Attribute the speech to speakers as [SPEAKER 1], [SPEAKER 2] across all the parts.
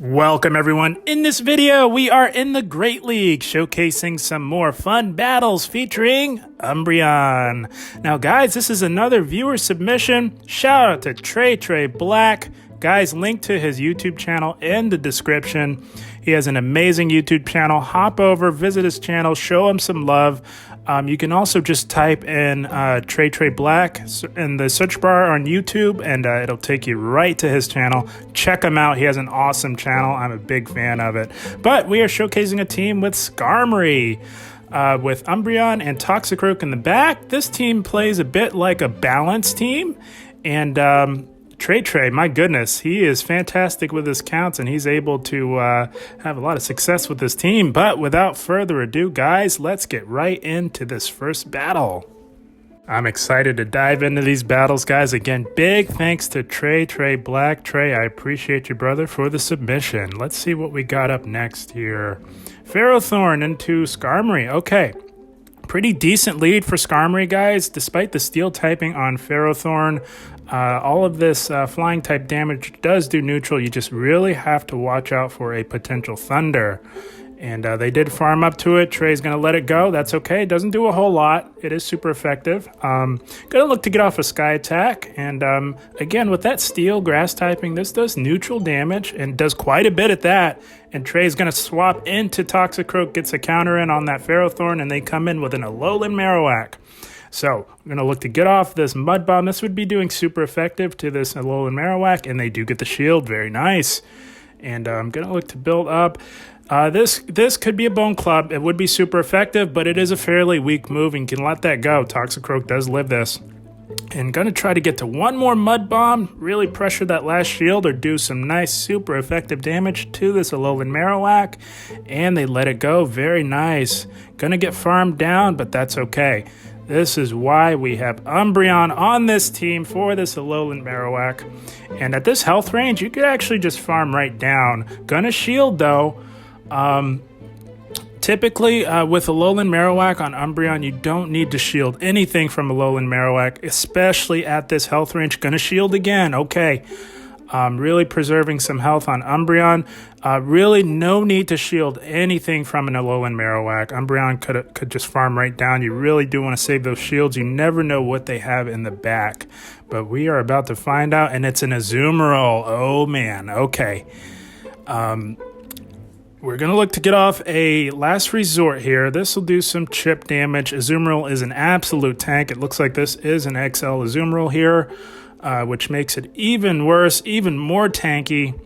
[SPEAKER 1] Welcome everyone. In this video, we are in the Great League, showcasing some more fun battles featuring Umbreon. Now guys, this is another viewer submission. Shout out to Trey Black. Guys, link to his YouTube channel in the description. He has an amazing YouTube channel. Hop over, visit his channel, show him some love. You can also just type in Trey Black in the search bar on YouTube, and it'll take you right to his channel. Check him out. He has an awesome channel. I'm a big fan of it. But we are showcasing a team with Skarmory. With Umbreon and Toxicroak in the back. This team plays a bit like a balanced team, and Trey, my goodness, he is fantastic with his counts, and he's able to have a lot of success with this team. But without further ado, guys, let's get right into this first battle. I'm excited to dive into these battles, guys. Again, big thanks to Trey Black. Trey, I appreciate you, brother, for the submission. Let's see what we got up next here. Ferrothorn into Skarmory. Okay. Pretty decent lead for Skarmory, guys. Despite the steel typing on Ferrothorn, all of this flying type damage does do neutral. You just really have to watch out for a potential Thunder. And they did farm up to it. Trey's going to let it go. That's okay. It doesn't do a whole lot. It is super effective. Going to look to get off a Sky Attack. And again, with that steel grass typing, this does neutral damage and does quite a bit at that. And Trey's going to swap into Toxicroak, gets a counter in on that Ferrothorn, and they come in with an Alolan Marowak. So I'm going to look to get off this Mud Bomb. This would be doing super effective to this Alolan Marowak, and they do get the shield. Very nice. And I'm going to look to build up. This could be a Bone Club. It would be super effective, but it is a fairly weak move, and you can let that go. Toxicroak does live this. And going to try to get to one more Mud Bomb, really pressure that last shield or do some nice, super effective damage to this Alolan Marowak. And they let it go. Very nice. Going to get farmed down, but that's okay. This is why we have Umbreon on this team for this Alolan Marowak. And at this health range, you could actually just farm right down. Gonna shield though. Typically, with Alolan Marowak on Umbreon, you don't need to shield anything from Alolan Marowak, especially at this health range. Gonna shield again, okay. Really preserving some health on Umbreon. Really no need to shield anything from an Alolan Marowak. Umbreon could just farm right down. You really do want to save those shields. You never know what they have in the back. But we are about to find out, and it's an Azumarill. Oh, man. Okay. We're going to look to get off a last resort here. This will do some chip damage. Azumarill is an absolute tank. It looks like this is an XL Azumarill here, which makes it even worse, even more tanky.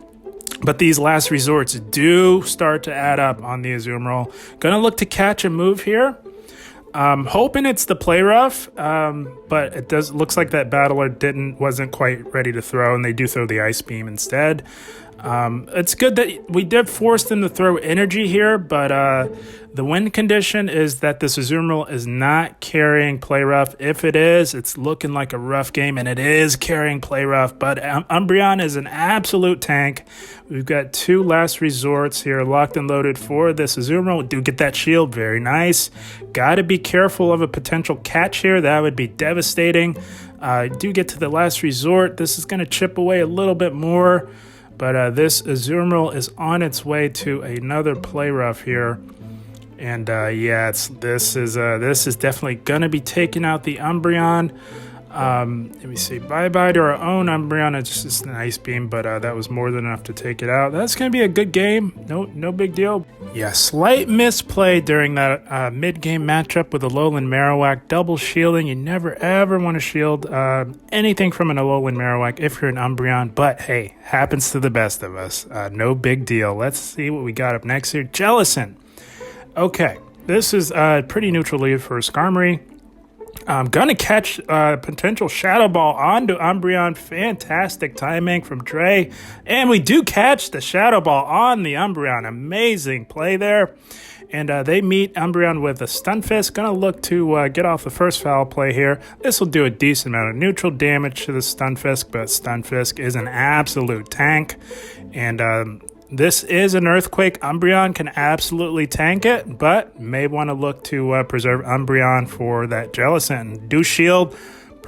[SPEAKER 1] But these last resorts do start to add up on the Azumarill. Going to look to catch a move here. Hoping it's the Play Rough, but it looks like that battler wasn't quite ready to throw, and they do throw the Ice Beam instead. It's good that we did force them to throw energy here, but the win condition is that this Azumarill is not carrying Play Rough. If it is, it's looking like a rough game, and it is carrying Play Rough, but Umbreon is an absolute tank. We've got two last resorts here locked and loaded for this Azumarill. Do get that shield. Very nice. Got to be careful of a potential catch here. That would be devastating. Do get to the last resort. This is going to chip away a little bit more. But this Azumarill is on its way to another Play Rough here. And yeah, this is definitely going to be taking out the Umbreon. Let me see. Bye-bye to our own Umbreon. It's just an Ice Beam, but that was more than enough to take it out. That's going to be a good game. No big deal. Yeah, slight misplay during that mid-game matchup with Alolan Marowak. Double shielding. You never, ever want to shield anything from an Alolan Marowak if you're an Umbreon. But, hey, happens to the best of us. No big deal. Let's see what we got up next here. Jellicent. Okay, this is a pretty neutral lead for Skarmory. I'm going to catch potential Shadow Ball onto Umbreon. Fantastic timing from Trey. And we do catch the Shadow Ball on the Umbreon. Amazing play there. And they meet Umbreon with a Stunfisk. Going to look to get off the first foul play here. This will do a decent amount of neutral damage to the Stunfisk, but Stunfisk is an absolute tank. And this is an Earthquake. Umbreon can absolutely tank it, but may want to look to preserve Umbreon for that Jellicent. Do shield.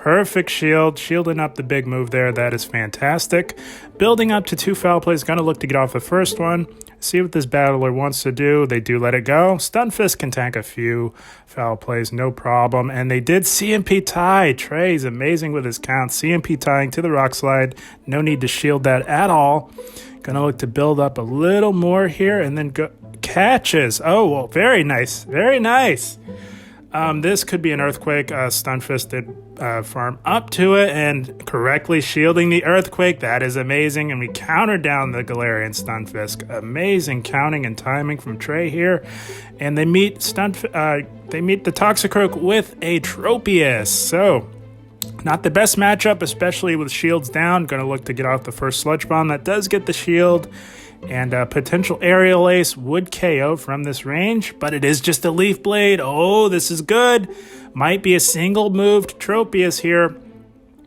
[SPEAKER 1] Perfect shield, shielding up the big move there. That is fantastic. Building up to 2 foul plays. Going to look to get off the first one. See what this battler wants to do. They do let it go. Stunfisk can tank a few foul plays, no problem. And they did CMP tie. Trey's amazing with his count. CMP tying to the rock slide. No need to shield that at all. Going to look to build up a little more here and then go catches. Oh, well, very nice. Very nice. This could be an Earthquake. Stunfisk did farm up to it and correctly shielding the Earthquake. That is amazing. And we countered down the Galarian Stunfisk. Amazing counting and timing from Trey here. And they meet the Toxicroak with a Tropius. So, not the best matchup, especially with shields down. Going to look to get off the first Sludge Bomb. That does get the shield. And potential Aerial Ace would KO from this range, but it is just a Leaf Blade. Oh, this is good. Might be a single moved Tropius here.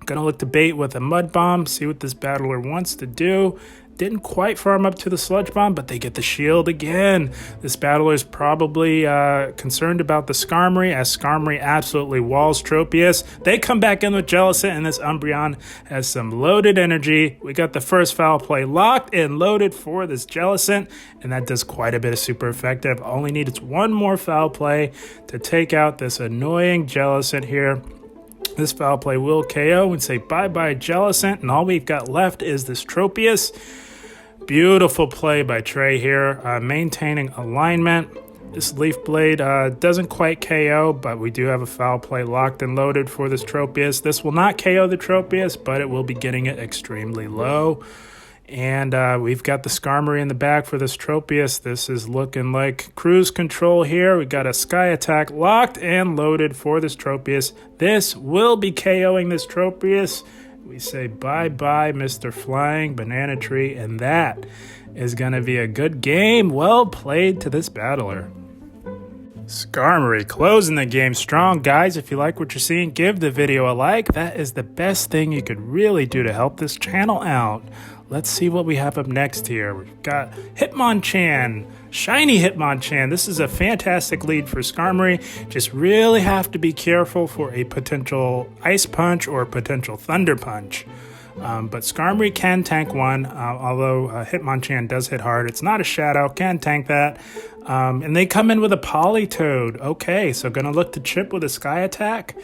[SPEAKER 1] Gonna look to bait with a Mud Bomb, see what this battler wants to do. Didn't quite farm up to the Sludge Bomb, but they get the shield again. This battler is probably concerned about the Skarmory, as Skarmory absolutely walls Tropius. They come back in with Jellicent, and this Umbreon has some loaded energy. We got the first foul play locked and loaded for this Jellicent, and that does quite a bit of super effective. Only needs one more foul play to take out this annoying Jellicent here. This foul play will KO and say bye-bye Jellicent, and all we've got left is this Tropius. Beautiful play by Trey here, maintaining alignment. This Leaf Blade doesn't quite KO, but we do have a foul play locked and loaded for this Tropius. This will not KO the Tropius, but it will be getting it extremely low. And we've got the Skarmory in the back for this Tropius. This is looking like cruise control here. We got a Sky Attack locked and loaded for this Tropius. This will be KOing this Tropius. We say bye-bye, Mr. Flying Banana Tree, and that is going to be a good game. Well played to this battler. Skarmory closing the game strong. Guys, if you like what you're seeing, give the video a like. That is the best thing you could really do to help this channel out. Let's see what we have up next here. We've got Hitmonchan, shiny Hitmonchan. This is a fantastic lead for Skarmory. Just really have to be careful for a potential Ice Punch or a potential Thunder Punch. But Skarmory can tank one, although Hitmonchan does hit hard. It's not a Shadow, can tank that. And they come in with a Politoed. Okay, so going to look to chip with a Sky Attack.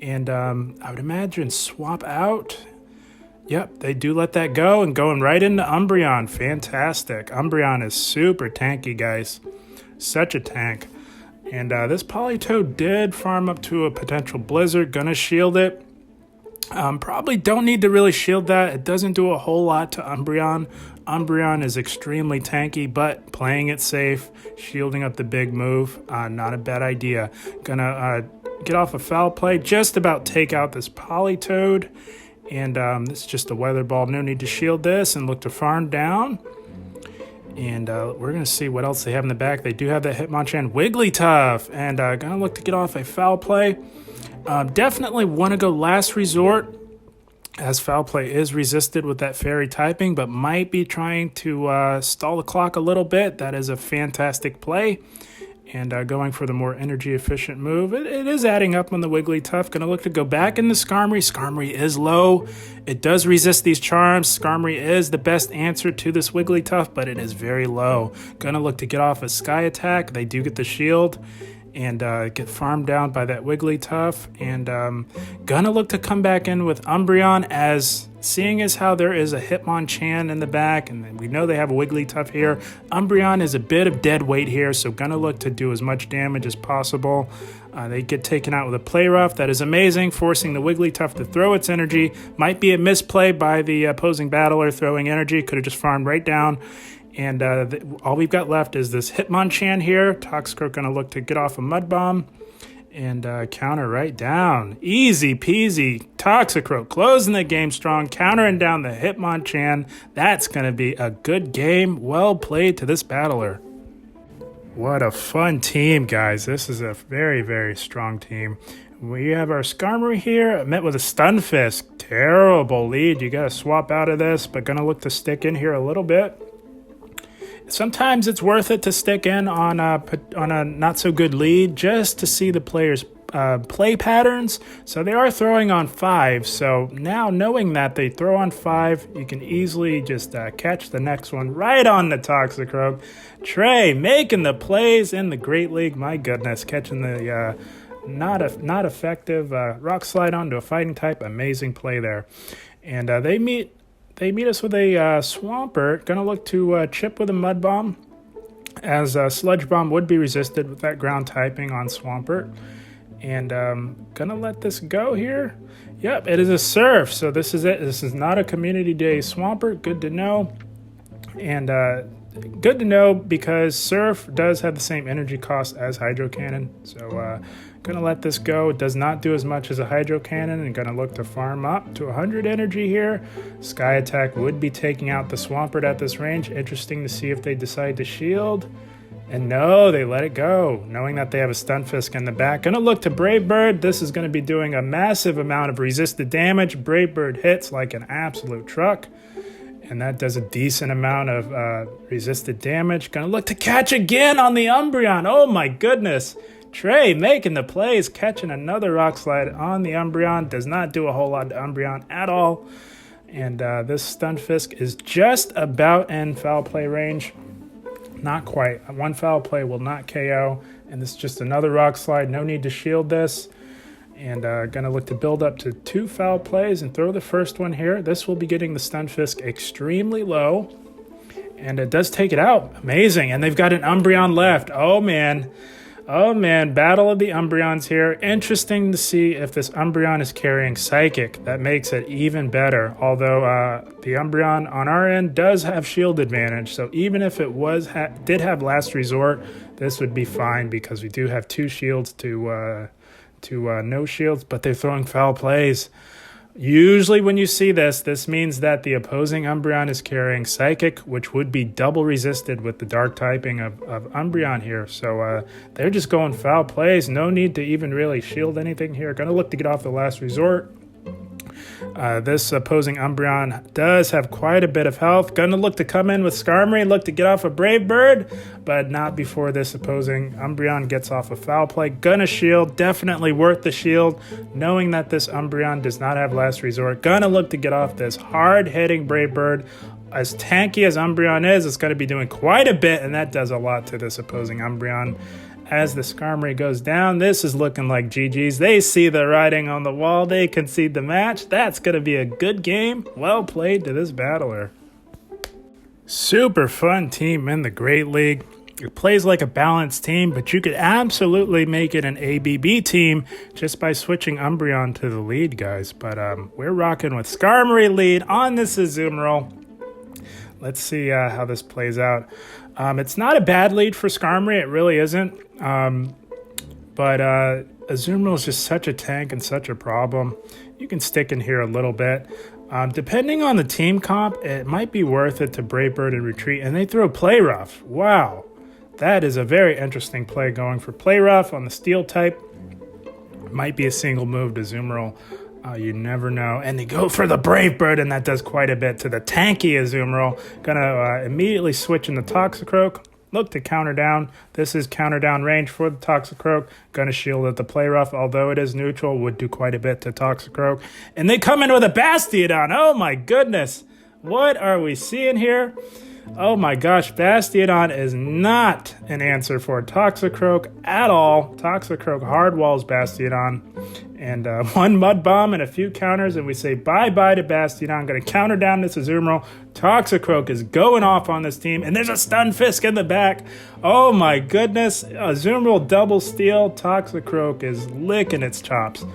[SPEAKER 1] And I would imagine swap out. Yep, they do let that go and going right into Umbreon. Fantastic. Umbreon is super tanky, guys. Such a tank. And this Politoed did farm up to a potential Blizzard. Gonna shield it. Probably don't need to really shield that. It doesn't do a whole lot to Umbreon. Umbreon is extremely tanky, but playing it safe, shielding up the big move, not a bad idea. Gonna get off a foul play, just about take out this Politoed. And this is just a Weather Ball. No need to shield this and look to farm down. And we're going to see what else they have in the back. They do have that Hitmonchan Wigglytuff. And going to look to get off a foul play. Definitely want to go last resort, as foul play is resisted with that fairy typing, but might be trying to stall the clock a little bit. That is a fantastic play. And going for the more energy efficient move. It is adding up on the Wigglytuff. Going to look to go back into Skarmory. Skarmory is low. It does resist these charms. Skarmory is the best answer to this Wigglytuff, but it is very low. Going to look to get off a Sky Attack. They do get the shield. And get farmed down by that Wigglytuff. And gonna look to come back in with Umbreon, as seeing as how there is a Hitmonchan in the back, and we know they have a Wigglytuff here. Umbreon is a bit of dead weight here, so gonna look to do as much damage as possible. They get taken out with a Play Rough. That is amazing, forcing the Wigglytuff to throw its energy. Might be a misplay by the opposing battler throwing energy. Could have just farmed right down. And all we've got left is this Hitmonchan here. Toxicroak going to look to get off a Mud Bomb and counter right down. Easy peasy. Toxicroak closing the game strong, countering down the Hitmonchan. That's going to be a good game. Well played to this battler. What a fun team, guys. This is a very, very strong team. We have our Skarmory here, met with a Stunfisk. Terrible lead. You got to swap out of this, but going to look to stick in here a little bit. Sometimes it's worth it to stick in on a not so good lead just to see the player's play patterns. So they are throwing on 5. So now knowing that they throw on 5, you can easily just catch the next one right on the Toxicroak. Trey making the plays in the Great League. My goodness, catching the not effective Rock Slide onto a fighting type. Amazing play there. And they meet us with a Swampert. Gonna look to chip with a Mud Bomb, as Sludge Bomb would be resisted with that ground typing on Swampert. And gonna let this go here. Yep, it is a Surf, so this is it. This is not a Community Day Swampert. Good to know. And good to know because Surf does have the same energy cost as Hydro Cannon. So gonna let this go. It does not do as much as a Hydro Cannon, and gonna look to farm up to 100 energy here. Sky Attack would be taking out the Swampert at this range. Interesting to see if they decide to shield. And no, they let it go, knowing that they have a Stunfisk in the back. Gonna look to Brave Bird. This is gonna be doing a massive amount of resisted damage. Brave Bird hits like an absolute truck, and that does a decent amount of resisted damage. Gonna look to catch again on the Umbreon. Oh my goodness. Trey making the plays, catching another Rock Slide on the Umbreon. Does not do a whole lot to Umbreon at all. And this Stunfisk is just about in foul play range. Not quite. One foul play will not KO. And this is just another Rock Slide. No need to shield this. And going to look to build up to 2 foul plays and throw the first one here. This will be getting the Stunfisk extremely low. And it does take it out. Amazing. And they've got an Umbreon left. Oh, man. Oh, man. Battle of the Umbreons here. Interesting to see if this Umbreon is carrying Psychic. That makes it even better. Although the Umbreon on our end does have shield advantage. So even if it did have Last Resort, this would be fine because we do have 2 shields to no shields. But they're throwing foul plays. Usually when you see this means that the opposing Umbreon is carrying Psychic, which would be double resisted with the dark typing of Umbreon here. So they're just going foul plays. No need to even really shield anything here. Going to look to get off the Last Resort. This opposing Umbreon does have quite a bit of health. Gonna look to come in with Skarmory, look to get off a Brave Bird, but not before this opposing Umbreon gets off a foul play. Gonna shield, definitely worth the shield, knowing that this Umbreon does not have Last Resort. Gonna look to get off this hard-hitting Brave Bird. As tanky as Umbreon is, it's gonna be doing quite a bit, and that does a lot to this opposing Umbreon. As the Skarmory goes down, this is looking like GG's. They see the writing on the wall. They concede the match. That's going to be a good game. Well played to this battler. Super fun team in the Great League. It plays like a balanced team, but you could absolutely make it an ABB team just by switching Umbreon to the lead, guys. But we're rocking with Skarmory lead on this Azumarill. Let's see how this plays out. It's not a bad lead for Skarmory. It really isn't. But Azumarill is just such a tank and such a problem. You can stick in here a little bit. Depending on the team comp, it might be worth it to Brave Bird and retreat. And they throw Play Rough. Wow. That is a very interesting play going for Play Rough on the Steel type. Might be a single move to Azumarill. You never know. And they go for the Brave Bird, and that does quite a bit to the tanky Azumarill. Gonna immediately switch in the Toxicroak. Look to counter down. This is counter down range for the Toxicroak. Gonna shield at the Play Rough, although it is neutral, would do quite a bit to Toxicroak. And they come in with a Bastiodon. Oh my goodness. What are we seeing here? Oh my gosh, Bastiodon is not an answer for Toxicroak at all. Toxicroak hard walls Bastiodon. And one Mud Bomb and a few counters, and we say bye-bye to Bastiodon. Going to counter down this Azumarill. Toxicroak is going off on this team, and there's a Stunfisk in the back. Oh my goodness. Azumarill double steal. Toxicroak is licking its chops.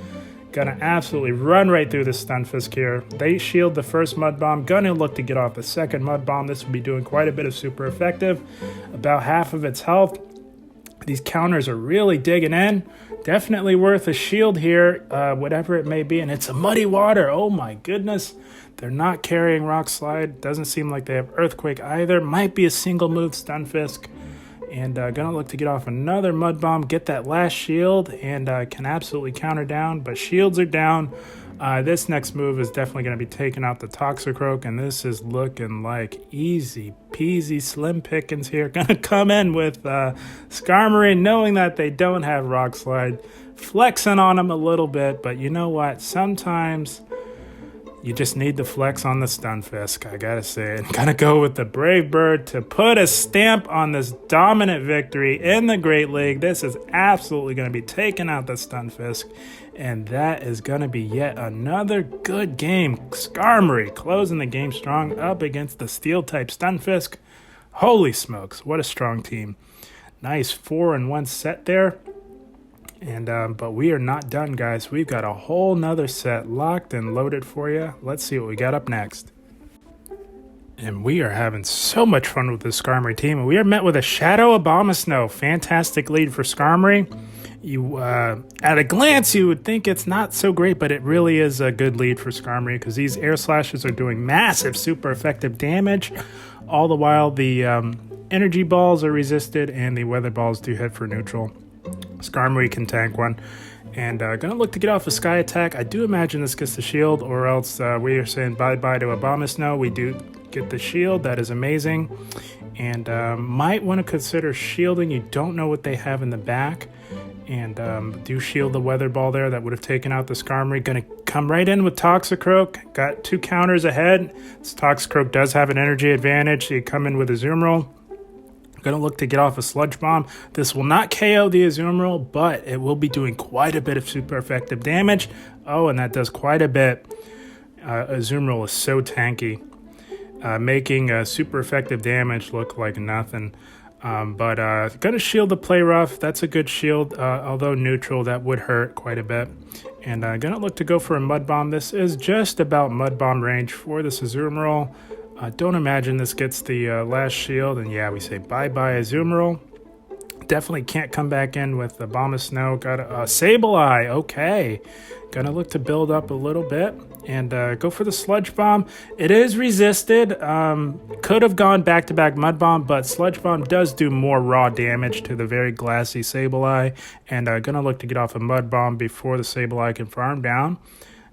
[SPEAKER 1] Gonna absolutely run right through the Stunfisk here. They shield the first Mud Bomb. Gonna look to get off the second Mud Bomb. This will be doing quite a bit of super effective. About half of its health. These counters are really digging in. Definitely worth a shield here, whatever it may be. And it's a Muddy Water. Oh my goodness. They're not carrying Rock Slide. Doesn't seem like they have Earthquake either. Might be a single move Stunfisk. And gonna look to get off another Mud Bomb, get that last shield, and can absolutely counter down. But shields are down. This next move is definitely going to be taking out the Toxicroak, and this is looking like easy peasy slim pickings here. Going to come in with Skarmory, knowing that they don't have Rock Slide, flexing on them a little bit, but you know what? Sometimes you just need to flex on the Stunfisk, I gotta say it. Gonna go with the Brave Bird to put a stamp on this dominant victory in the Great League. This is absolutely gonna be taking out the Stunfisk, and that is gonna be yet another good game. Skarmory closing the game strong up against the Steel-type Stunfisk. Holy smokes, what a strong team. Nice 4-in-1 set there. And but we are not done, guys. We've got a whole nother set locked and loaded for you. Let's see what we got up next. And we are having so much fun with this Skarmory team. And we are met with a Shadow Abomasnow. Fantastic lead for Skarmory. You, at a glance, you would think it's not so great, but it really is a good lead for Skarmory because these air slashes are doing massive, super effective damage. All the while, the energy balls are resisted and the weather balls do hit for neutral. Skarmory can tank one. And gonna look to get off a Sky Attack. I do imagine this gets the shield, or else we are saying bye-bye to Abomasnow. We do get the shield. That is amazing. And might want to consider shielding. You don't know what they have in the back. And do shield the weather ball there. That would have taken out the Skarmory. Gonna come right in with Toxicroak. Got 2 counters ahead. This Toxicroak does have an energy advantage. So you come in with a Azumarill. Going to look to get off a Sludge Bomb. This will not KO the Azumarill, but it will be doing quite a bit of super effective damage. Oh, and that does quite a bit. Azumarill is so tanky, making super effective damage look like nothing. But going to shield the Play Rough. That's a good shield, although neutral, that would hurt quite a bit. And going to look to go for a Mud Bomb. This is just about Mud Bomb range for this Azumarill. Don't imagine this gets the last shield, and yeah, we say bye-bye Azumarill. Definitely can't come back in with the Abomasnow. Got a Sableye, okay. Gonna look to build up a little bit and go for the Sludge Bomb. It is resisted. Could have gone back-to-back Mud Bomb, but Sludge Bomb does do more raw damage to the very glassy Sableye. And gonna look to get off a Mud Bomb before the Sableye can farm down.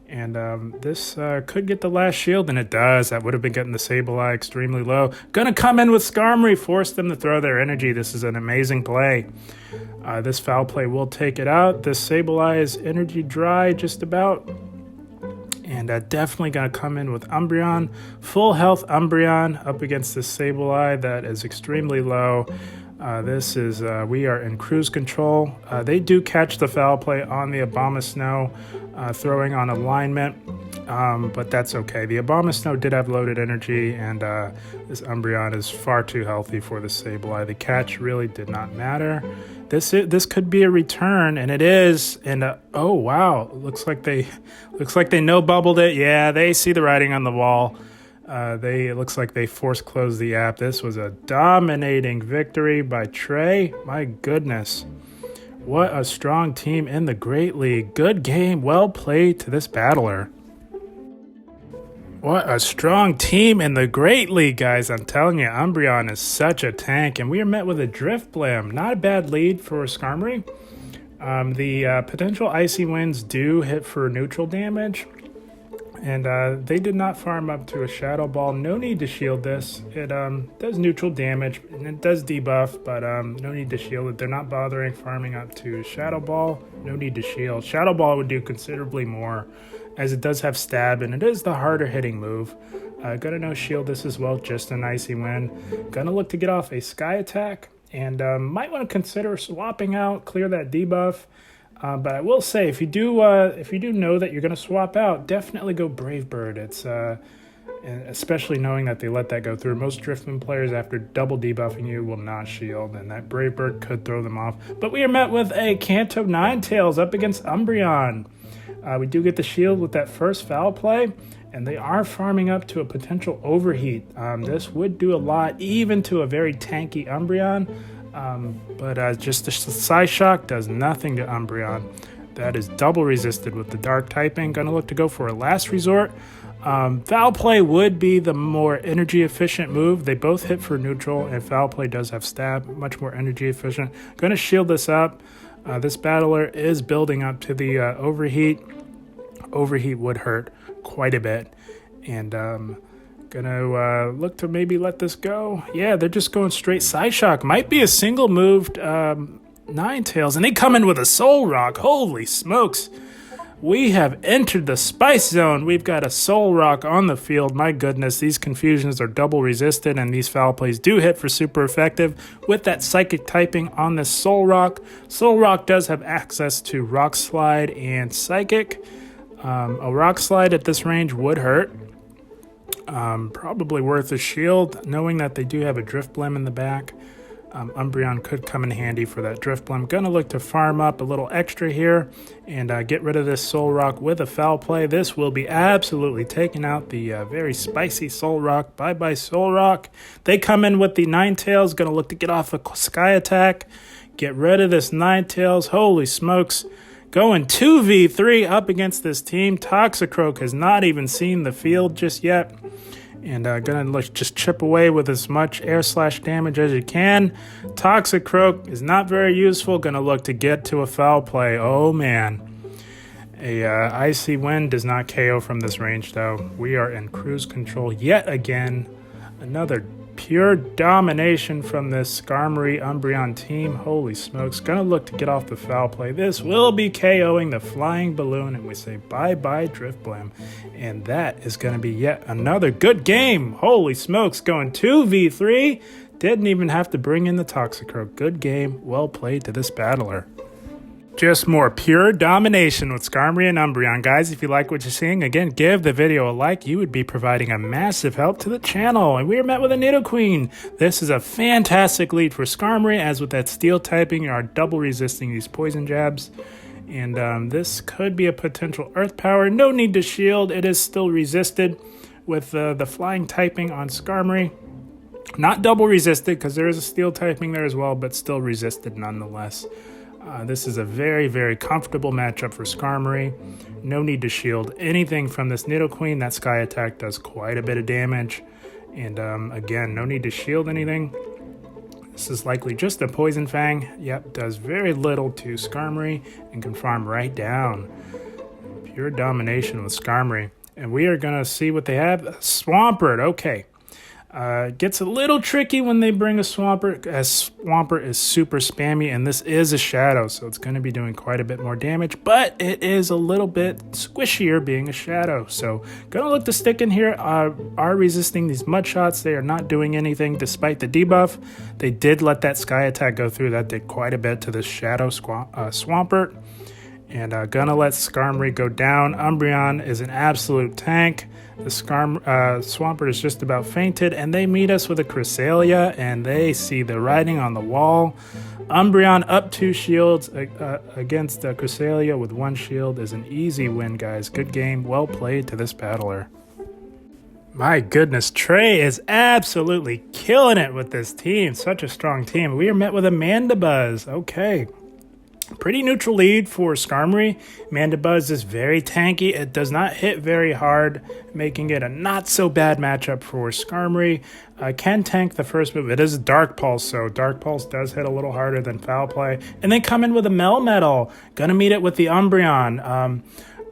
[SPEAKER 1] And this could get the last shield, and it does. That would have been getting the Sableye extremely low. Gonna come in with Skarmory, force them to throw their energy. This is an amazing play. This foul play will take it out. This Sableye is energy dry just about. And definitely gonna come in with Umbreon. Full health Umbreon up against this Sableye that is extremely low. This is, we are in cruise control. They do catch the foul play on the Abomasnow, throwing on alignment, but that's okay. The Abomasnow did have loaded energy, and this Umbreon is far too healthy for the Sableye. The catch really did not matter. This could be a return, and it is. And oh wow, looks like they no bubbled it. Yeah, they see the writing on the wall. It looks like they force closed the app. This was a dominating victory by Trey. My goodness. What a strong team in the Great League. Good game. Well played to this battler. What a strong team in the Great League, guys. I'm telling you, Umbreon is such a tank. And we are met with a Drift Blam. Not a bad lead for Skarmory. The potential Icy Winds do hit for neutral damage. And they did not farm up to a Shadow Ball. No need to shield this. It does neutral damage, and it does debuff, but no need to shield it. They're not bothering farming up to Shadow Ball. No need to shield. Shadow Ball would do considerably more, as it does have stab, and it is the harder hitting move. Gonna no shield this as well, just an Icy Wind. Gonna look to get off a Sky Attack, and might want to consider swapping out, clear that debuff. But I will say, if you do know that you're going to swap out, definitely go Brave Bird. It's especially knowing that they let that go through. Most Driftman players, after double debuffing you, will not shield, and that Brave Bird could throw them off. But we are met with a Kanto Ninetales up against Umbreon. We do get the shield with that first foul play, and they are farming up to a potential overheat. This would do a lot, even to a very tanky Umbreon. But just the Psyshock does nothing to Umbreon. That is double resisted with the Dark typing. Gonna look to go for a last resort. Foul Play would be the more energy efficient move. They both hit for neutral, and Foul Play does have stab, much more energy efficient. Gonna shield this up. This battler is building up to the overheat. Overheat would hurt quite a bit. And gonna look to maybe let this go. Yeah, they're just going straight Side Shock. Might be a single moved Ninetales. And they come in with a Soul Rock. Holy smokes. We have entered the Spice Zone. We've got a Soul Rock on the field. My goodness, these confusions are double resisted, and these foul plays do hit for super effective with that Psychic typing on this Soul Rock. Soul Rock does have access to Rock Slide and Psychic. A Rock Slide at this range would hurt. Probably worth a shield, knowing that they do have a Drifblim in the back. Umbreon could come in handy for that Drifblim. Gonna look to farm up a little extra here and get rid of this Soul Rock with a foul play. This will be absolutely taking out the very spicy Soul Rock. Bye-bye Soul Rock. They come in with the Ninetales. Gonna look to get off a Sky Attack. Get rid of this Ninetales. Holy smokes. Going 2v3 up against this team. Toxicroak has not even seen the field just yet. And gonna just chip away with as much air slash damage as you can. Toxicroak is not very useful. Gonna look to get to a foul play. Oh man. A Icy Wind does not KO from this range though. We are in cruise control yet again. Another pure domination from this Skarmory Umbreon team. Holy smokes. Gonna look to get off the foul play. This will be KOing the Flying Balloon, and we say bye-bye Drifblim. And that is gonna be yet another good game. Holy smokes. Going 2v3. Didn't even have to bring in the Toxicroak. Good game. Well played to this battler. Just more pure domination with Skarmory and Umbreon. Guys, if you like what you're seeing, again, give the video a like. You would be providing a massive help to the channel. And we are met with a Nidoqueen. This is a fantastic lead for Skarmory, as with that Steel typing, you are double resisting these poison jabs. And this could be a potential Earth Power. No need to shield. It is still resisted with the Flying typing on Skarmory. Not double resisted, because there is a Steel typing there as well, but still resisted nonetheless. This is a very, very comfortable matchup for Skarmory. No need to shield anything from this Nidoqueen. That Sky Attack does quite a bit of damage. And again, no need to shield anything. This is likely just a Poison Fang. Yep, does very little to Skarmory and can farm right down. Pure domination with Skarmory. And we are going to see what they have. Swampert, okay. Gets a little tricky when they bring a Swampert, as Swampert is super spammy, and this is a Shadow, so it's going to be doing quite a bit more damage, but it is a little bit squishier being a Shadow. So going to look to stick in here. Are resisting these Mud Shots. They are not doing anything despite the debuff. They did let that Sky Attack go through. That did quite a bit to this Shadow Swampert. And gonna let Skarmory go down. Umbreon is an absolute tank. The Swampert is just about fainted, and they meet us with a Cresselia, and they see the writing on the wall. Umbreon up 2 shields against Cresselia with 1 shield is an easy win, guys. Good game. Well played to this battler. My goodness, Trey is absolutely killing it with this team. Such a strong team. We are met with a Mandibuzz. Okay. Pretty neutral lead for Skarmory. Mandibuzz is very tanky. It does not hit very hard, making it a not so bad matchup for Skarmory. Can tank the first move. It is a Dark Pulse, so Dark Pulse does hit a little harder than Foul Play. And they come in with a Melmetal. Gonna meet it with the Umbreon.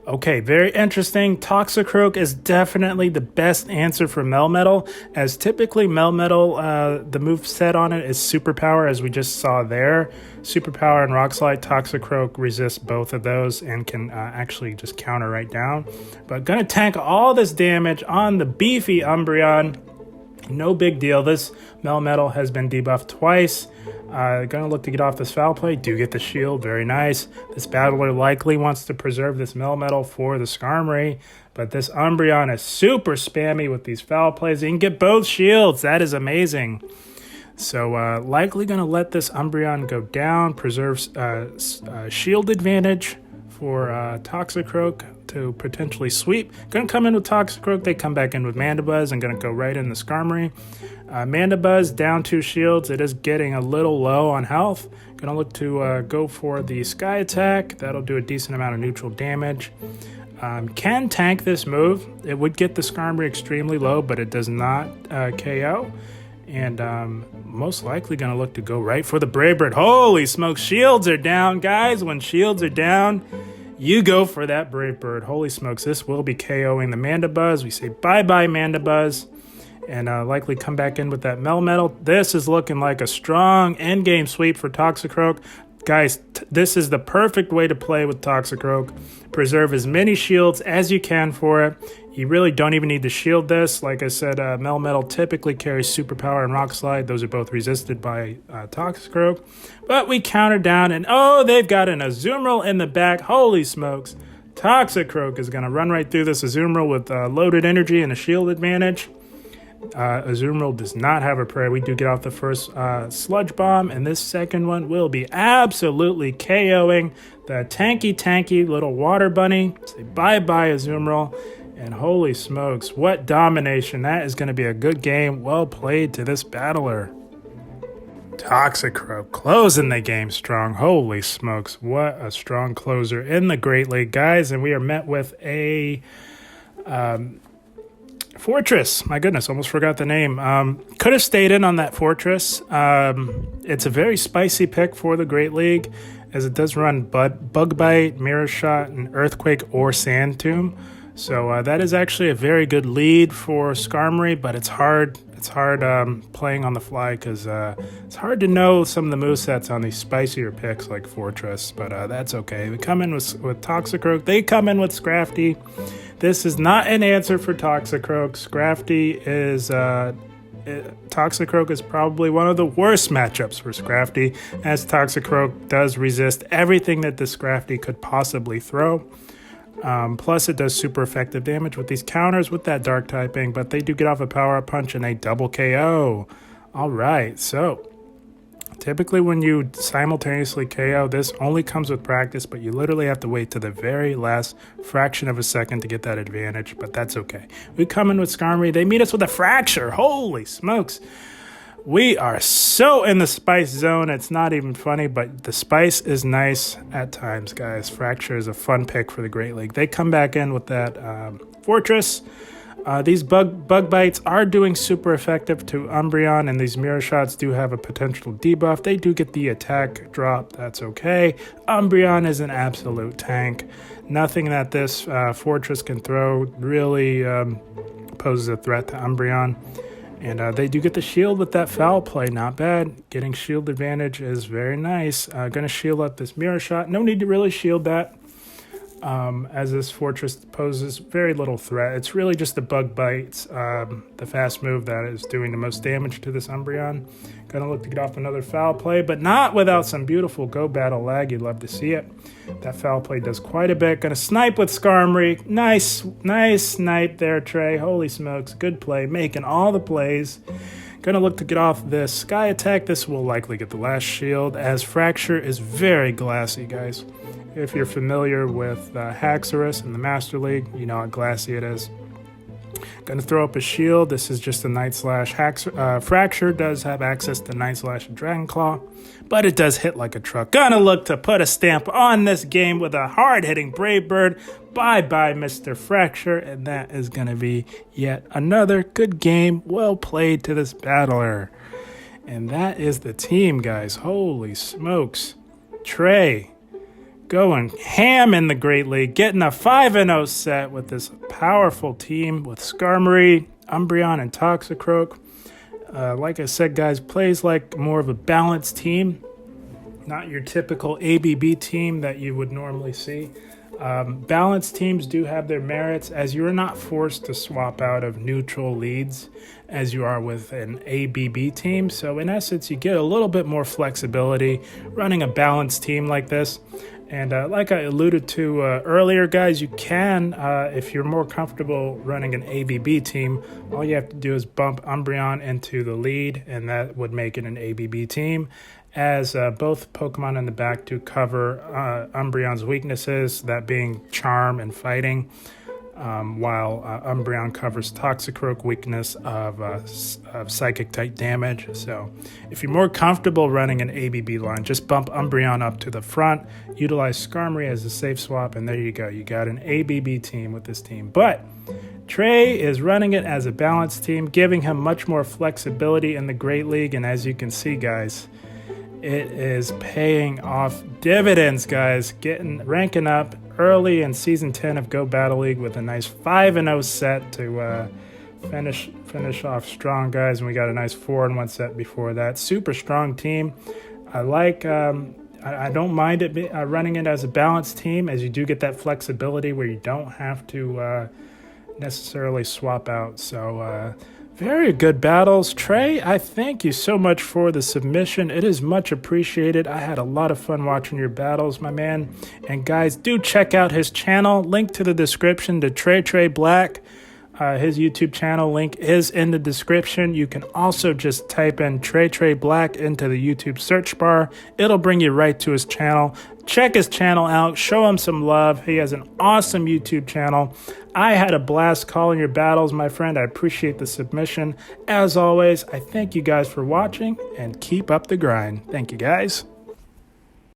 [SPEAKER 1] Okay, very interesting. Toxicroak is definitely the best answer for Melmetal, as typically Melmetal, the move set on it is Superpower, as we just saw there. Superpower and Rock Slide. Toxicroak resists both of those and can actually just counter right down. But gonna tank all this damage on the beefy Umbreon. No big deal. This Melmetal has been debuffed twice. Gonna look to get off this Foul Play. Do get the shield. Very nice. This battler likely wants to preserve this Melmetal for the Skarmory, but this Umbreon is super spammy with these Foul Plays. You can get both shields. That is amazing. So likely gonna let this Umbreon go down. Preserves shield advantage for Toxicroak to potentially sweep. Gonna come in with Toxicroak. They come back in with Mandibuzz and gonna go right in the Skarmory. Mandibuzz down 2 shields. It is getting a little low on health. Gonna look to go for the Sky Attack. That'll do a decent amount of neutral damage. Can tank this move. It would get the Skarmory extremely low, but it does not KO. And most likely gonna look to go right for the Brave Bird. Holy smokes, shields are down, guys. When shields are down, you go for that Brave Bird. Holy smokes, this will be KOing the Mandibuzz. We say bye-bye, Mandibuzz, and likely come back in with that Melmetal. This is looking like a strong endgame sweep for Toxicroak. Guys, this is the perfect way to play with Toxicroak. Preserve as many shields as you can for it. You really don't even need to shield this. Like I said, Melmetal typically carries Superpower and Rock Slide. Those are both resisted by Toxicroak. But we counter down, and oh, they've got an Azumarill in the back. Holy smokes. Toxicroak is going to run right through this Azumarill with loaded energy and a shield advantage. Azumarill does not have a prayer. We do get off the first Sludge Bomb, and this second one will be absolutely KOing the tanky little water bunny. Say bye-bye, Azumarill. And holy smokes, what domination. That is going to be a good game. Well played to this battler. Toxicroak closing the game strong. Holy smokes, what a strong closer in the Great League, guys. And we are met with a Fortress. My goodness, almost forgot the name. Could have stayed in on that Fortress. It's a very spicy pick for the Great League, as it does run Bug Bite, Mirror Shot, and Earthquake or Sand Tomb. So that is actually a very good lead for Skarmory, but it's hard. It's hard playing on the fly because it's hard to know some of the movesets on these spicier picks like Fortress, but that's okay. We come in with Toxicroak. They come in with Scrafty. This is not an answer for Toxicroak. Scrafty is... Toxicroak is probably one of the worst matchups for Scrafty, as Toxicroak does resist everything that the Scrafty could possibly throw. Plus, it does super effective damage with these counters with that dark typing, but they do get off a power-up punch and a double KO. All right, so typically when you simultaneously KO, this only comes with practice, but you literally have to wait to the very last fraction of a second to get that advantage, but that's okay. We come in with Skarmory. They meet us with a Fracture. Holy smokes. We are so in the spice zone, it's not even funny, but the spice is nice at times, guys. Fracture is a fun pick for the Great League. They come back in with that Fortress. These bug bites are doing super effective to Umbreon, and these Mirror Shots do have a potential debuff. They do get the attack drop. That's okay. Umbreon is an absolute tank. Nothing that this Fortress can throw really poses a threat to Umbreon. And they do get the shield with that foul play. Not bad. Getting shield advantage is very nice. Going to shield up this Mirror Shot. No need to really shield that, as this Fortress poses very little threat. It's really just the Bug Bites, the fast move, that is doing the most damage to this Umbreon. Going to look to get off another foul play, but not without some beautiful Go Battle lag. You'd love to see it. That foul play does quite a bit. Going to snipe with Skarmory. Nice snipe there, Trey. Holy smokes. Good play. Making all the plays. Going to look to get off this Sky Attack. This will likely get the last shield, as Fracture is very glassy, guys. If you're familiar with Haxorus in the Master League, you know how glassy it is. Going to throw up a shield. This is just a Night Slash. Fracture does have access to Night Slash and Dragon Claw, but it does hit like a truck. Gonna look to put a stamp on this game with a hard-hitting Brave Bird. Bye-bye, Mr. Fracture, and that is going to be yet another good game. Well played to this battler. And that is the team, guys. Holy smokes. Trey going ham in the Great League, getting a 5-0 set with this powerful team with Skarmory, Umbreon, and Toxicroak. Like I said, guys, plays like more of a balanced team, not your typical ABB team that you would normally see. Balanced teams do have their merits, as you are not forced to swap out of neutral leads as you are with an ABB team. So in essence, you get a little bit more flexibility running a balanced team like this. And like I alluded to earlier, guys, you can, if you're more comfortable running an ABB team, all you have to do is bump Umbreon into the lead, and that would make it an ABB team, as both Pokemon in the back do cover Umbreon's weaknesses, that being Charm and Fighting, while Umbreon covers Toxicroak weakness of Psychic-type damage. So if you're more comfortable running an ABB line, just bump Umbreon up to the front, utilize Skarmory as a safe swap, and there you go. You got an ABB team with this team. But Trey is running it as a balanced team, giving him much more flexibility in the Great League, and as you can see, guys, it is paying off dividends, guys. Ranking up early in Season 10 of Go Battle League with a nice 5-0 set to finish off strong, guys. And we got a nice 4-1 set before that. Super strong team. I like... I don't mind it running it as a balanced team, as you do get that flexibility where you don't have to necessarily swap out. So very good battles. Trey, I thank you so much for the submission. It is much appreciated. I had a lot of fun watching your battles, my man. And guys, do check out his channel. Link to the description to Trey Black. His YouTube channel link is in the description. You can also just type in Trey Black into the YouTube search bar. It'll bring you right to his channel. Check his channel out. Show him some love. He has an awesome YouTube channel. I had a blast calling your battles, my friend. I appreciate the submission. As always, I thank you guys for watching and keep up the grind. Thank you, guys.